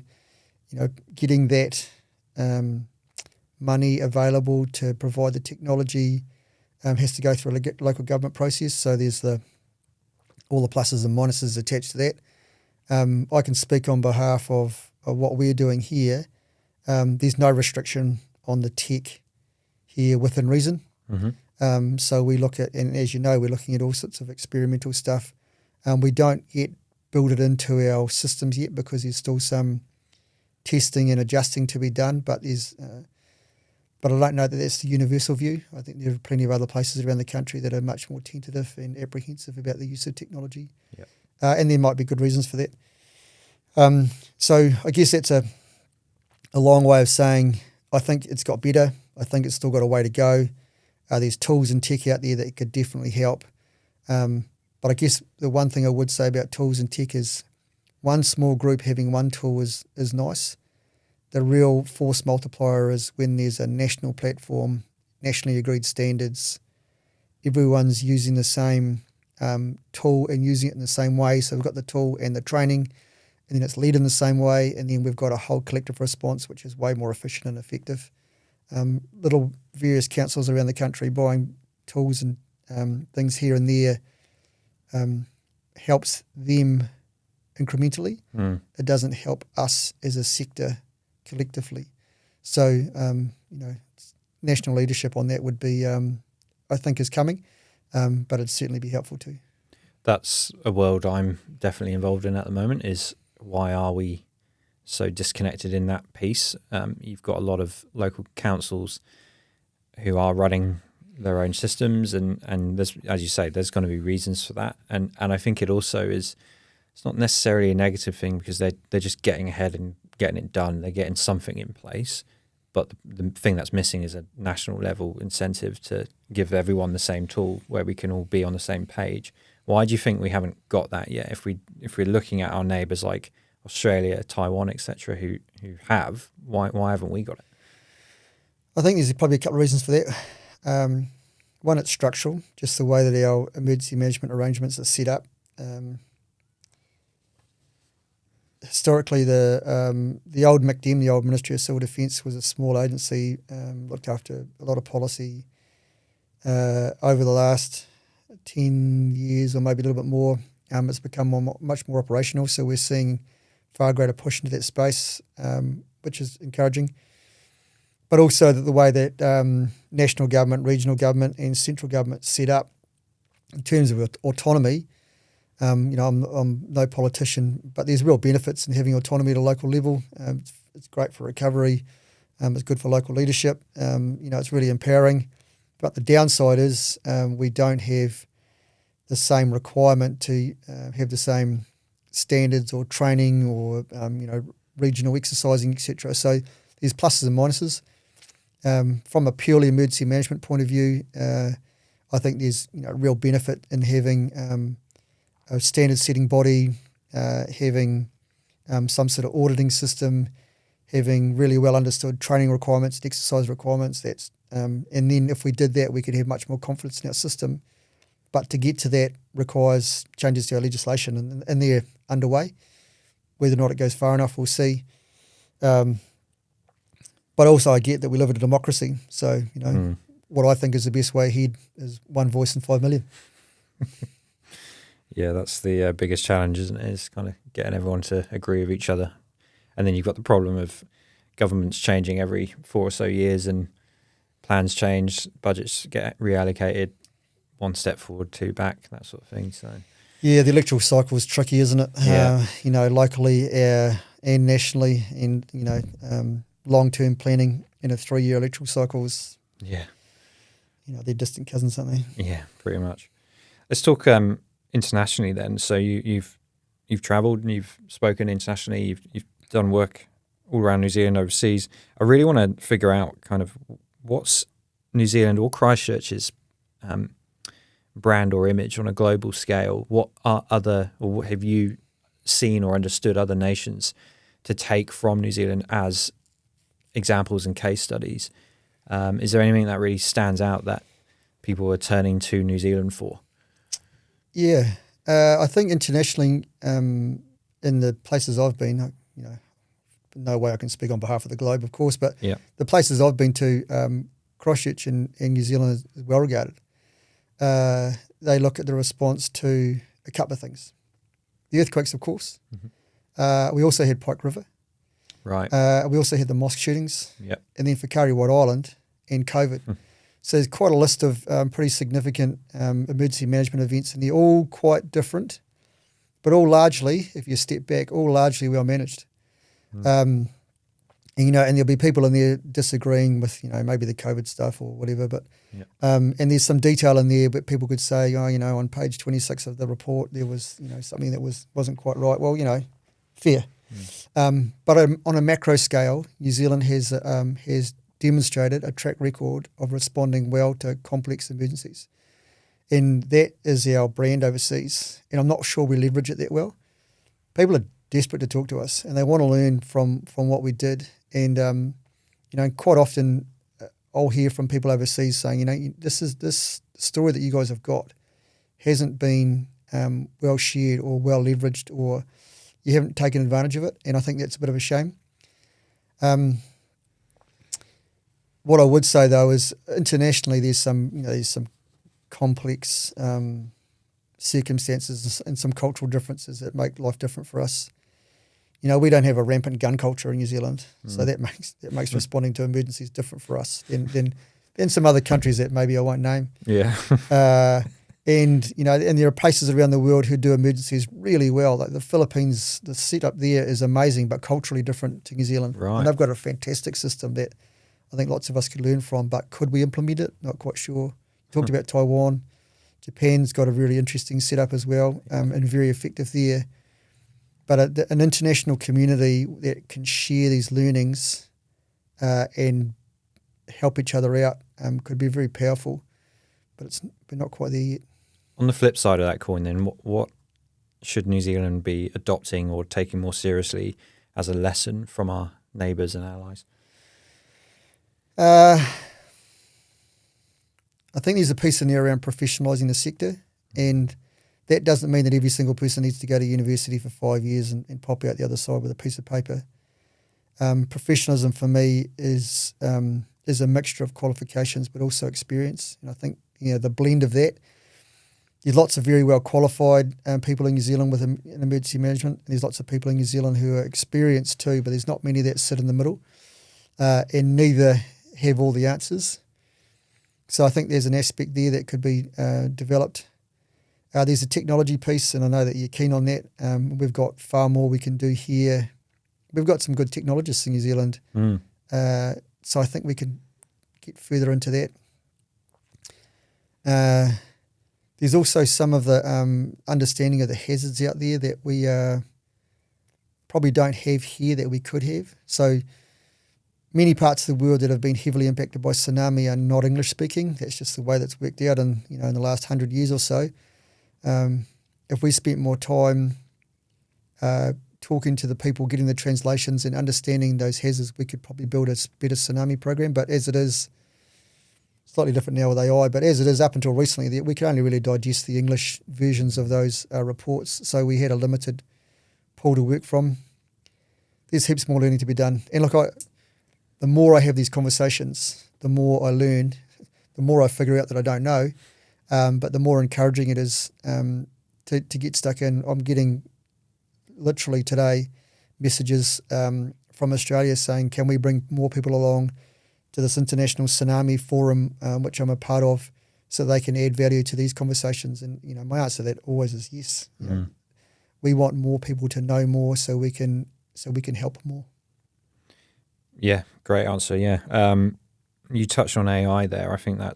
getting that money available to provide the technology has to go through a local government process. So there's all the pluses and minuses attached to that. I can speak on behalf of what we're doing here. There's no restriction on the tech here within reason. So we look at, and as you know, we're looking at all sorts of experimental stuff. We don't yet build it into our systems yet because there's still some testing and adjusting to be done. But I don't know that that's the universal view. I think there are plenty of other places around the country that are much more tentative and apprehensive about the use of technology. Yep. And there might be good reasons for that. So I guess that's a long way of saying I think it's got better. I think it's still got a way to go. There's tools and tech out there that could definitely help. But I guess the one thing I would say about tools and tech is one small group having one tool is nice. The real force multiplier is when there's a national platform, nationally agreed standards, everyone's using the same tool and using it in the same way. So we've got the tool and the training, and then it's led in the same way, and then we've got a whole collective response which is way more efficient and effective. Little various councils around the country buying tools and things here and there helps them incrementally. It doesn't help us as a sector collectively. So, national leadership on that would be, I think, is coming, but it'd certainly be helpful too. That's a world I'm definitely involved in at the moment, is why are we so disconnected in that piece? You've got a lot of local councils who are running their own systems, and there's, as you say, there's going to be reasons for that. And I think it also is, it's not necessarily a negative thing because they're just getting ahead and getting it done. They're getting something in place. But the thing that's missing is a national level incentive to give everyone the same tool where we can all be on the same page. Why do you think we haven't got that yet? If we're looking at our neighbours like Australia, Taiwan, etc., who have, why haven't we got it? I think there's probably a couple of reasons for that. One, it's structural, just the way that our emergency management arrangements are set up. Historically, the old McDem, the old Ministry of Civil Defence, was a small agency, looked after a lot of policy. Over the last 10 years or maybe a little bit more, it's become much more operational. So we're seeing far greater push into that space, which is encouraging. But also the way that national government, regional government and central government set up in terms of autonomy. I'm no politician, but there's real benefits in having autonomy at a local level. It's great for recovery. It's good for local leadership. It's really empowering. But the downside is we don't have the same requirement to have the same standards or training or regional exercising, etc. So there's pluses and minuses. From a purely emergency management point of view, I think there's real benefit in having a standard-setting body, having some sort of auditing system, having really well understood training requirements and exercise requirements. And then if we did that, we could have much more confidence in our system. But to get to that requires changes to our legislation, and they're underway. Whether or not it goes far enough, we'll see. But also I get that we live in a democracy. So, what I think is the best way ahead is one voice in 5 million. Yeah, that's the biggest challenge, isn't it? Is kind of getting everyone to agree with each other. And then you've got the problem of governments changing every 4 or so years, and plans change, budgets get reallocated, 1 step forward, 2 back, that sort of thing. So yeah, the electoral cycle is tricky, isn't it? Yeah. Locally and nationally, and long-term planning in a 3-year electoral cycle is, yeah, they're distant cousins, aren't they? Yeah, pretty much. Let's talk internationally then. So you've travelled and you've spoken internationally. You've done work all around New Zealand, overseas. I really want to figure out kind of what's New Zealand or Christchurch's brand or image on a global scale. What are what have you seen or understood other nations to take from New Zealand as examples and case studies? Is there anything that really stands out that people are turning to New Zealand for? Yeah, I think internationally, in the places I've been, no way I can speak on behalf of the globe, of course, but the places I've been to, Christchurch in New Zealand is well regarded. They look at the response to a couple of things. The earthquakes, of course. Mm-hmm. We also had Pike River. Right. We also had the mosque shootings. Yep. And then Whakaari White Island and COVID. So there's quite a list of pretty significant emergency management events, and they're all quite different, but all largely, if you step back, all largely well managed. And there'll be people in there disagreeing with, maybe the COVID stuff or whatever, but and there's some detail in there, but people could say, on page 26 of the report, there was, something that wasn't quite right. Well, fair. But on a macro scale, New Zealand has demonstrated a track record of responding well to complex emergencies. And that is our brand overseas. And I'm not sure we leverage it that well. People are desperate to talk to us, and they want to learn from what we did. And, quite often I'll hear from people overseas saying, this story that you guys have got hasn't been well shared or well leveraged, or you haven't taken advantage of it. And I think that's a bit of a shame. What I would say though is internationally there's some complex circumstances and some cultural differences that make life different for us. We don't have a rampant gun culture in New Zealand, so that makes responding to emergencies different for us than some other countries that maybe I won't name. Yeah. And there are places around the world who do emergencies really well. Like the Philippines, the setup there is amazing, but culturally different to New Zealand. Right. And they've got a fantastic system that I think lots of us could learn from, but could we implement it? Not quite sure. Talked about Taiwan. Japan's got a really interesting setup as well, and very effective there. But an international community that can share these learnings and help each other out could be very powerful, but we're not quite there yet. On the flip side of that coin then, what should New Zealand be adopting or taking more seriously as a lesson from our neighbours and allies? I think there's a piece in there around professionalising the sector, and that doesn't mean that every single person needs to go to university for 5 years and pop out the other side with a piece of paper. Professionalism for me is a mixture of qualifications but also experience, and I think the blend of that. There's lots of very well qualified people in New Zealand with in emergency management. There's lots of people in New Zealand who are experienced too, but there's not many that sit in the middle, and neither have all the answers. So I think there's an aspect there that could be developed. There's a technology piece, and I know that you're keen on that. We've got far more we can do here. We've got some good technologists in New Zealand, so I think we can get further into that. There's also some of the understanding of the hazards out there that we probably don't have here that we could have. So many parts of the world that have been heavily impacted by tsunami are not English speaking. That's just the way that's worked out in the last 100 years or so. If we spent more time talking to the people, getting the translations and understanding those hazards, we could probably build a better tsunami program. But as it is, slightly different now with AI, but as it is up until recently, we could only really digest the English versions of those reports. So we had a limited pool to work from. There's heaps more learning to be done. And look, the more I have these conversations, the more I learn, the more I figure out that I don't know, but the more encouraging it is to get stuck in. I'm getting literally today messages from Australia saying, can we bring more people along to this international tsunami forum, which I'm a part of, so they can add value to these conversations? And my answer to that always is yes. We want more people to know more, so we can help more. Yeah, great answer. Yeah, you touched on AI there. I think I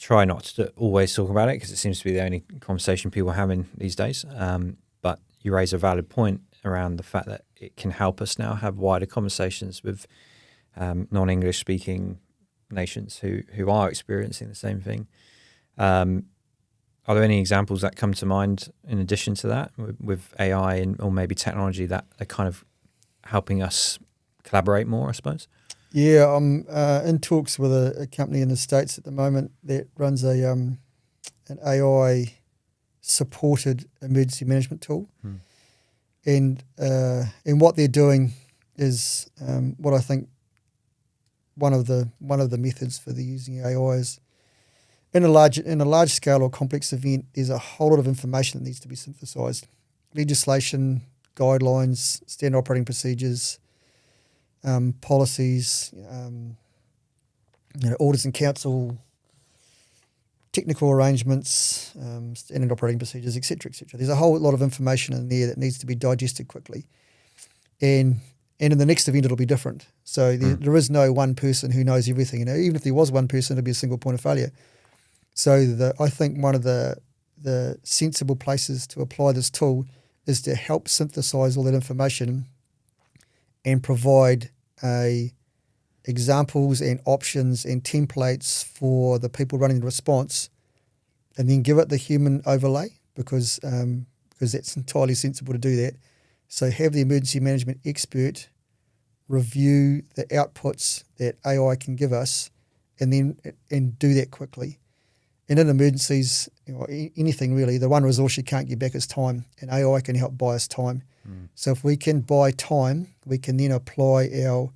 try not to always talk about it because it seems to be the only conversation people are having these days. But you raise a valid point around the fact that it can help us now have wider conversations with non-English speaking nations who are experiencing the same thing. Are there any examples that come to mind in addition to that with AI or maybe technology that are kind of helping us collaborate more, I suppose? Yeah, I'm in talks with a company in the States at the moment that runs an AI supported emergency management tool. And what they're doing is what I think one of the methods for the using AI is in a large scale or complex event, there's a whole lot of information that needs to be synthesized. Legislation, guidelines, standard operating procedures, policies, orders in council, technical arrangements, standard operating procedures, etc., etc. There's a whole lot of information in there that needs to be digested quickly. And in the next event, it'll be different. So there is no one person who knows everything. Even if there was one person, it'd be a single point of failure. So I think one of the sensible places to apply this tool is to help synthesize all that information and provide examples and options and templates for the people running the response, and then give it the human overlay because that's entirely sensible to do that. So have the emergency management expert review the outputs that AI can give us, and do that quickly. And in emergencies, anything really, the one resource you can't get back is time, and AI can help buy us time. So if we can buy time, we can then apply our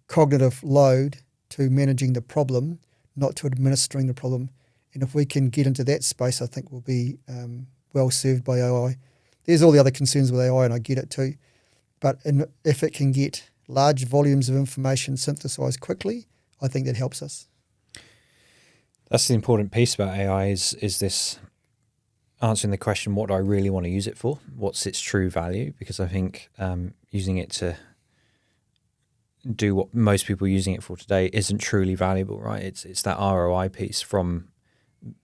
cognitive load to managing the problem, not to administering the problem. And if we can get into that space, I think we'll be well served by AI. There's all the other concerns with AI, and I get it too. But if it can get large volumes of information synthesized quickly, I think that helps us. That's the important piece about AI is this answering the question, what do I really want to use it for? What's its true value? Because I think using it to do what most people are using it for today isn't truly valuable, right? It's that ROI piece from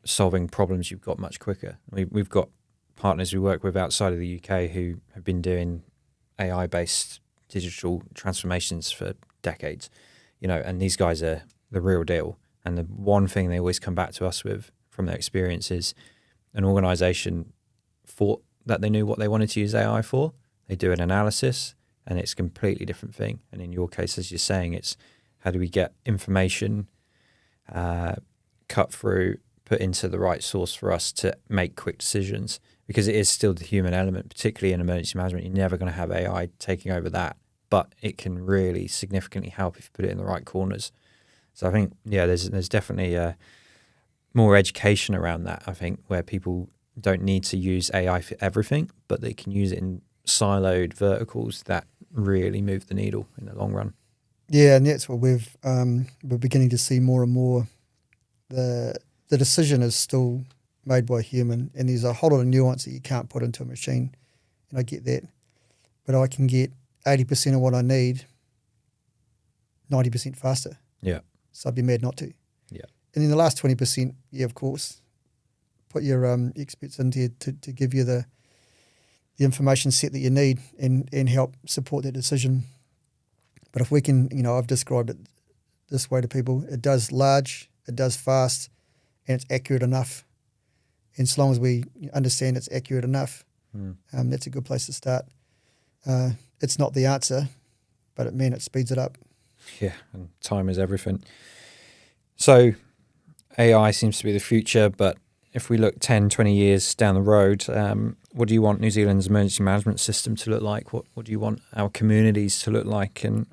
solving problems you've got much quicker. We've got partners we work with outside of the UK who have been doing AI-based digital transformations for decades, and these guys are the real deal. And the one thing they always come back to us with from their experience is an organization thought that they knew what they wanted to use AI for. They do an analysis and it's a completely different thing. And in your case, as you're saying, it's how do we get information cut through, put into the right source for us to make quick decisions, because it is still the human element, particularly in emergency management. You're never going to have AI taking over that, but it can really significantly help if you put it in the right corners. So I think, there's definitely more education around that, I think, where people don't need to use AI for everything, but they can use it in siloed verticals that really move the needle in the long run. Yeah, and that's what we're beginning to see more and more. The decision is still made by a human, and there's a whole lot of nuance that you can't put into a machine, and I get that. But I can get 80% of what I need 90% faster. Yeah. So I'd be mad not to. Yeah. And then the last 20%, of course, put your experts in there to give you the information set that you need and help support that decision. But if we can, I've described it this way to people, it does large, it does fast, and it's accurate enough. And as long as we understand it's accurate enough, that's a good place to start. It's not the answer, but it speeds it up. Yeah, and time is everything. So AI seems to be the future, but if we look 10, 20 years down the road, what do you want New Zealand's emergency management system to look like? What do you want our communities to look like? And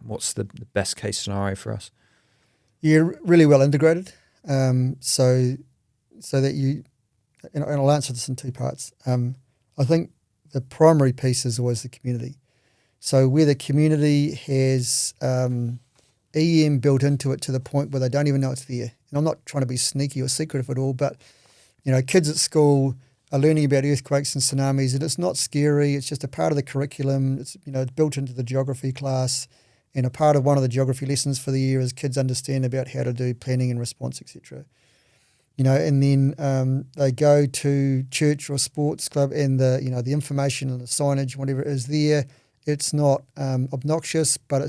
what's the best case scenario for us? Yeah, really well integrated. So that you, and I'll answer this in two parts. I think the primary piece is always the community. So where the community has EM built into it to the point where they don't even know it's there. And I'm not trying to be sneaky or secretive at all, but kids at school are learning about earthquakes and tsunamis, and it's not scary. It's just a part of the curriculum. It's it's built into the geography class, and a part of one of the geography lessons for the year is kids understand about how to do planning and response, etc. And then they go to church or sports club, and the information and the signage, whatever it is there, it's not obnoxious, but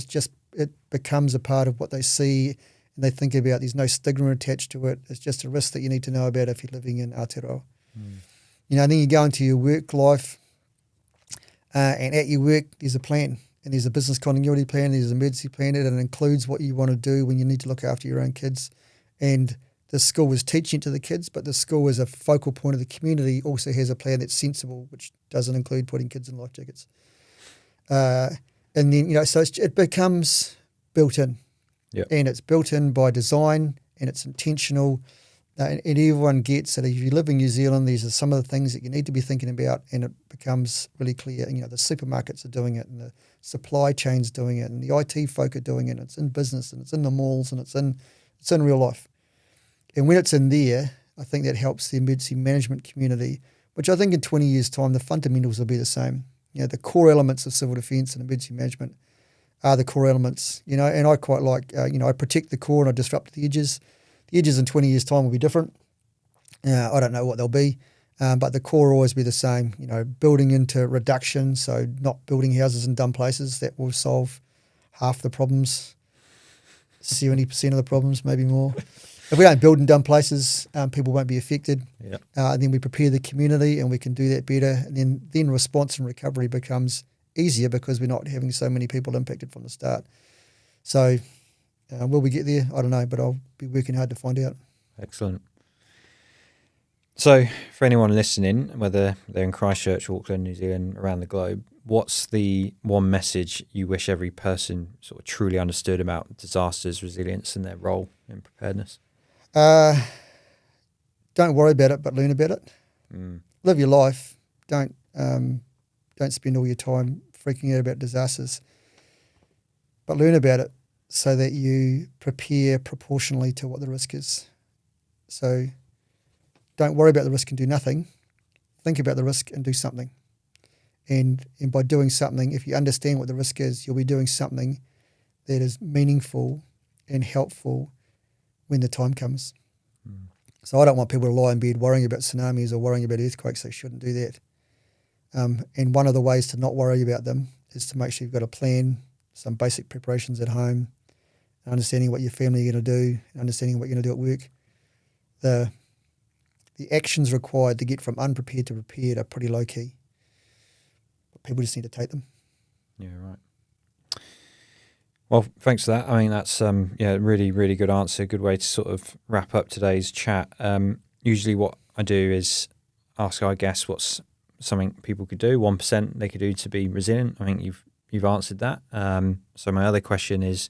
it becomes a part of what they see, and they think about. There's no stigma attached to it. It's just a risk that you need to know about if you're living in Aotearoa. And then you go into your work life, and at your work there's a plan, and there's a business continuity plan, there's an emergency plan, and it includes what you want to do when you need to look after your own kids. And the school is teaching to the kids, but the school as a focal point of the community also has a plan that's sensible, which doesn't include putting kids in life jackets. And then, so it becomes built in. Yep. And it's built in by design, and it's intentional. And everyone gets that if you live in New Zealand, these are some of the things that you need to be thinking about, and it becomes really clear. The supermarkets are doing it, and the supply chain's doing it, and the IT folk are doing it, and it's in business, and it's in the malls, and it's in real life. And when it's in there, I think that helps the emergency management community, which I think in 20 years' time, the fundamentals will be the same. The core elements of civil defence and emergency management are the core elements, and I quite like, I protect the core and I disrupt the edges. The edges in 20 years' time will be different. I don't know what they'll be, but the core will always be the same, building into reduction, so not building houses in dumb places. That will solve half the problems, 70% of the problems, maybe more. If we don't build in dumb places, people won't be affected. Yep. And then we prepare the community, and we can do that better. And then response and recovery becomes easier because we're not having so many people impacted from the start. So will we get there? I don't know, but I'll be working hard to find out. Excellent. So for anyone listening, whether they're in Christchurch, Auckland, New Zealand, around the globe, what's the one message you wish every person sort of truly understood about disasters, resilience, and their role in preparedness? Don't worry about it, but learn about it. Live your life. Don't spend all your time freaking out about disasters, but learn about it so that you prepare proportionally to what the risk is. So don't worry about the risk and do nothing. Think about the risk and do something. And by doing something, if you understand what the risk is, you'll be doing something that is meaningful and helpful when the time comes. So I don't want people to lie in bed worrying about tsunamis or worrying about earthquakes. They shouldn't do that. And one of the ways to not worry about them is to make sure you've got a plan, some basic preparations at home, understanding what your family are going to do, understanding what you're going to do at work. The actions required to get from unprepared to prepared are pretty low key. But people just need to take them. Yeah, right. Well, thanks for that. I mean, that's really, really good answer. Good way to sort of wrap up today's chat. Usually what I do is ask our guests what's something people could do, 1% they could do to be resilient. I think you've answered that. So my other question is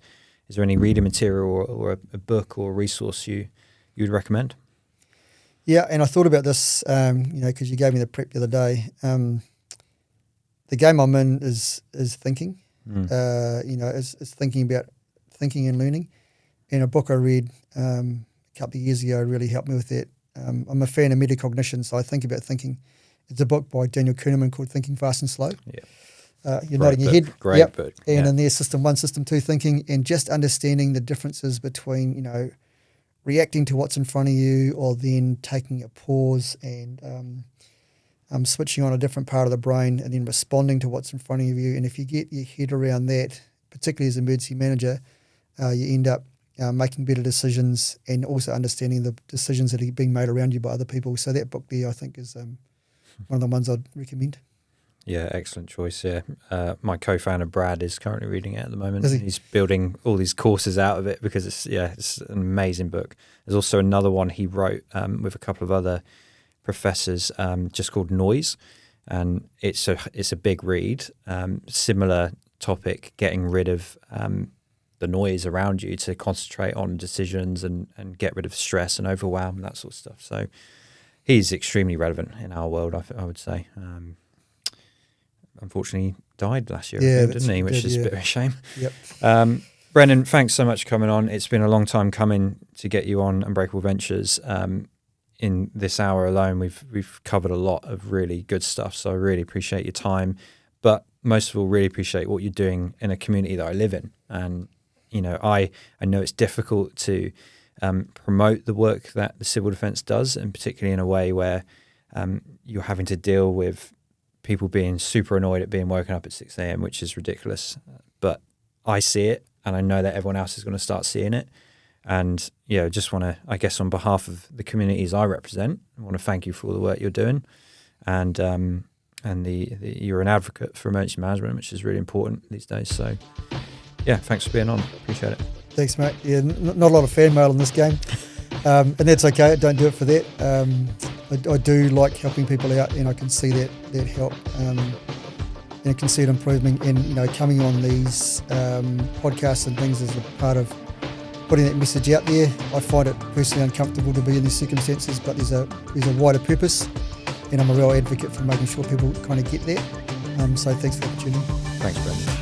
there any reading material or a book or a resource you'd recommend? Yeah, and I thought about this, because you gave me the prep the other day. The game I'm in is thinking. Is thinking about thinking and learning. And a book I read a couple of years ago really helped me with that. I'm a fan of metacognition, so I think about thinking. It's a book by Daniel Kahneman called Thinking Fast and Slow. Yeah. You're nodding your head. Great book. And in there, System 1, System 2 thinking, and just understanding the differences between, reacting to what's in front of you or then taking a pause and switching on a different part of the brain and then responding to what's in front of you. And if you get your head around that particularly as an emergency manager, you end up making better decisions and also understanding the decisions that are being made around you by other people. So that book there, I think, is one of the ones I'd recommend. Yeah, excellent choice. Yeah, my co-founder Brad is currently reading it at the moment. Is he? He's building all these courses out of it because it's an amazing book. There's also another one he wrote with a couple of other professors, just called Noise, and it's a big read. Similar topic, getting rid of the noise around you to concentrate on decisions and get rid of stress and overwhelm and that sort of stuff. So he's extremely relevant in our world, I would say. Unfortunately, died last year, didn't he? Which is a bit of a shame. Yep. Brenden, thanks so much for coming on. It's been a long time coming to get you on Unbreakable Ventures. In this hour alone, we've covered a lot of really good stuff. So I really appreciate your time, but most of all, really appreciate what you're doing in a community that I live in. And I know it's difficult to promote the work that the civil defence does, and particularly in a way where you're having to deal with people being super annoyed at being woken up at 6 a.m., which is ridiculous. But I see it, and I know that everyone else is going to start seeing it. And just want to, I guess, on behalf of the communities I represent, I want to thank you for all the work you're doing. And you're an advocate for emergency management, which is really important these days. So, yeah, thanks for being on. Appreciate it. Thanks, mate. Yeah, not a lot of fan mail in this game. And that's okay. Don't do it for that. I do like helping people out, and I can see that help. And I can see it improving. And coming on these podcasts and things is a part of putting that message out there. I find it personally uncomfortable to be in these circumstances, but there's a wider purpose, and I'm a real advocate for making sure people kind of get that. So thanks for the opportunity. Thanks, Brenden.